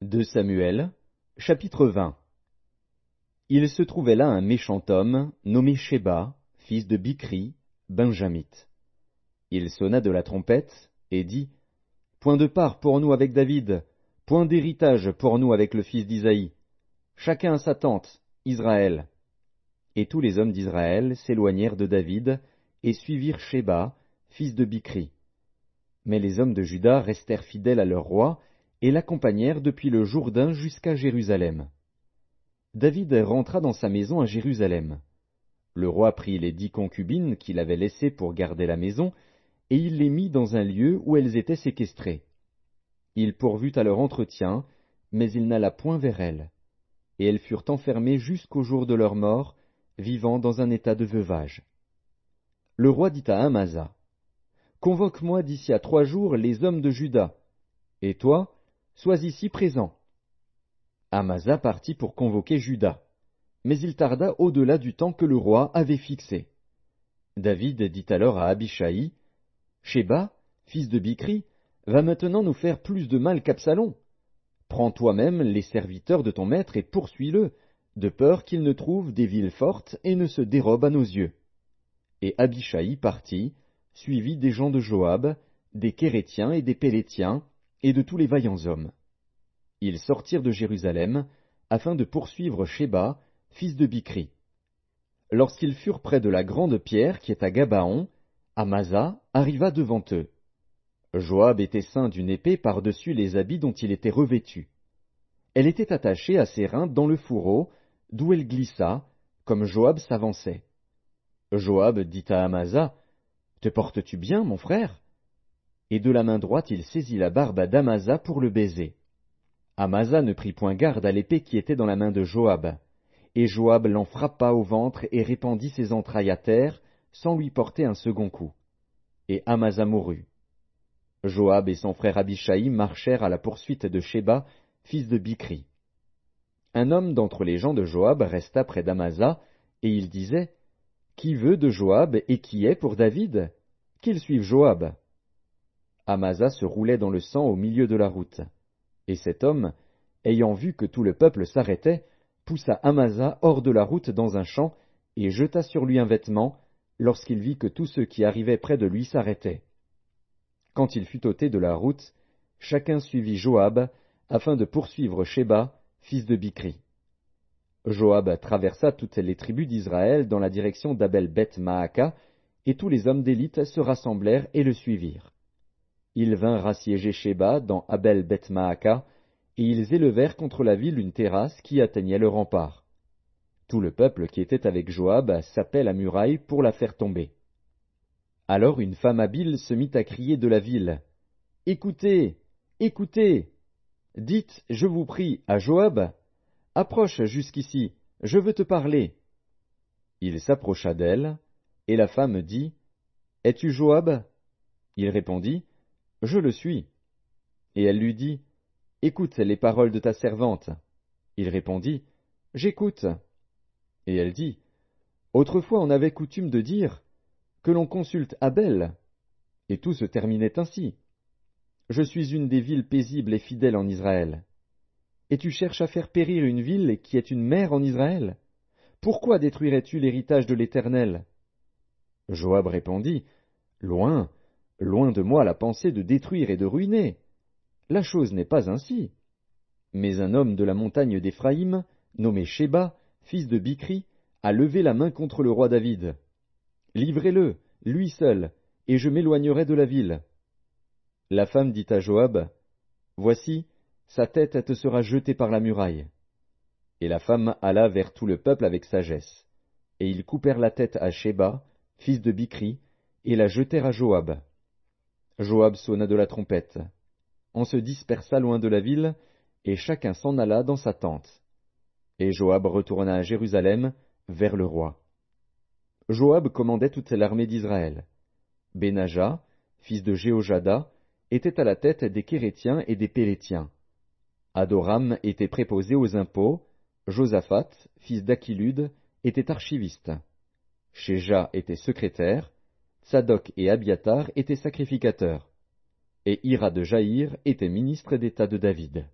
2 Samuel, chapitre 20. Il se trouvait là un méchant homme, nommé Sheba, fils de Bichri, benjamite. Il sonna de la trompette, et dit, Point de part pour nous avec David, point d'héritage pour nous avec le fils d'Isaïe. Chacun à sa tente, Israël. Et tous les hommes d'Israël s'éloignèrent de David, et suivirent Sheba, fils de Bichri. Mais les hommes de Juda restèrent fidèles à leur roi, et l'accompagnèrent depuis le Jourdain jusqu'à Jérusalem. David rentra dans sa maison à Jérusalem. Le roi prit les 10 concubines qu'il avait laissées pour garder la maison, et il les mit dans un lieu où elles étaient séquestrées. Il pourvut à leur entretien, mais il n'alla point vers elles. Et elles furent enfermées jusqu'au jour de leur mort, vivant dans un état de veuvage. Le roi dit à Amasa, Convoque-moi d'ici à 3 jours les hommes de Juda, et toi, sois ici présent. Amasa partit pour convoquer Juda, mais il tarda au-delà du temps que le roi avait fixé. David dit alors à Abishai, Sheba, fils de Bichri, va maintenant nous faire plus de mal qu'Absalom. Prends toi-même les serviteurs de ton maître et poursuis-le, de peur qu'il ne trouve des villes fortes et ne se dérobe à nos yeux. Et Abishai partit, suivi des gens de Joab, des Kérétiens et des Pélétiens, et de tous les vaillants hommes. Ils sortirent de Jérusalem, afin de poursuivre Sheba, fils de Bichri. Lorsqu'ils furent près de la grande pierre qui est à Gabaon, Amasa arriva devant eux. Joab était ceint d'une épée par-dessus les habits dont il était revêtu. Elle était attachée à ses reins dans le fourreau, d'où elle glissa, comme Joab s'avançait. Joab dit à Amasa, Te portes-tu bien, mon frère? Et de la main droite il saisit la barbe d'Amasa pour le baiser. Amasa ne prit point garde à l'épée qui était dans la main de Joab, et Joab l'en frappa au ventre et répandit ses entrailles à terre, sans lui porter un second coup. Et Amasa mourut. Joab et son frère Abishai marchèrent à la poursuite de Sheba, fils de Bichri. Un homme d'entre les gens de Joab resta près d'Amasa, et il disait, Qui veut de Joab et qui est pour David? Qu'il suive Joab. Amasa se roulait dans le sang au milieu de la route. Et cet homme, ayant vu que tout le peuple s'arrêtait, poussa Amasa hors de la route dans un champ, et jeta sur lui un vêtement, lorsqu'il vit que tous ceux qui arrivaient près de lui s'arrêtaient. Quand il fut ôté de la route, chacun suivit Joab, afin de poursuivre Sheba, fils de Bichri. Joab traversa toutes les tribus d'Israël dans la direction d'Abel-Beth-Maaka, et tous les hommes d'élite se rassemblèrent et le suivirent. Ils vinrent assiéger Sheba dans Abel-Beth-Maaka, et ils élevèrent contre la ville une terrasse qui atteignait le rempart. Tout le peuple qui était avec Joab sapait la muraille pour la faire tomber. Alors une femme habile se mit à crier de la ville, « Écoutez, écoutez! Dites, je vous prie, à Joab, approche jusqu'ici, je veux te parler. » Il s'approcha d'elle, et la femme dit, « Es-tu Joab? » Il répondit, « Je le suis. » Et elle lui dit, « Écoute les paroles de ta servante. » Il répondit, « J'écoute. » Et elle dit, « Autrefois on avait coutume de dire, que l'on consulte Abel. » Et tout se terminait ainsi. Je suis une des villes paisibles et fidèles en Israël. Et tu cherches à faire périr une ville qui est une mère en Israël? Pourquoi détruirais-tu l'héritage de l'Éternel? Joab répondit, Loin, loin de moi la pensée de détruire et de ruiner. La chose n'est pas ainsi. Mais un homme de la montagne d'Éphraïm, nommé Sheba, fils de Bichri, a levé la main contre le roi David. Livrez-le, lui seul, et je m'éloignerai de la ville. La femme dit à Joab, Voici, sa tête te sera jetée par la muraille. Et la femme alla vers tout le peuple avec sagesse. Et ils coupèrent la tête à Sheba, fils de Bichri, et la jetèrent à Joab. Joab sonna de la trompette. On se dispersa loin de la ville, et chacun s'en alla dans sa tente. Et Joab retourna à Jérusalem, vers le roi. Joab commandait toute l'armée d'Israël. Benaja, fils de Jéhojada, était à la tête des Kérétiens et des Pélétiens. Adoram était préposé aux impôts, Josaphat, fils d'Achilude, était archiviste. Shéja était secrétaire, Tsadok et Abiatar étaient sacrificateurs, et Hira de Jaïr était ministre d'État de David.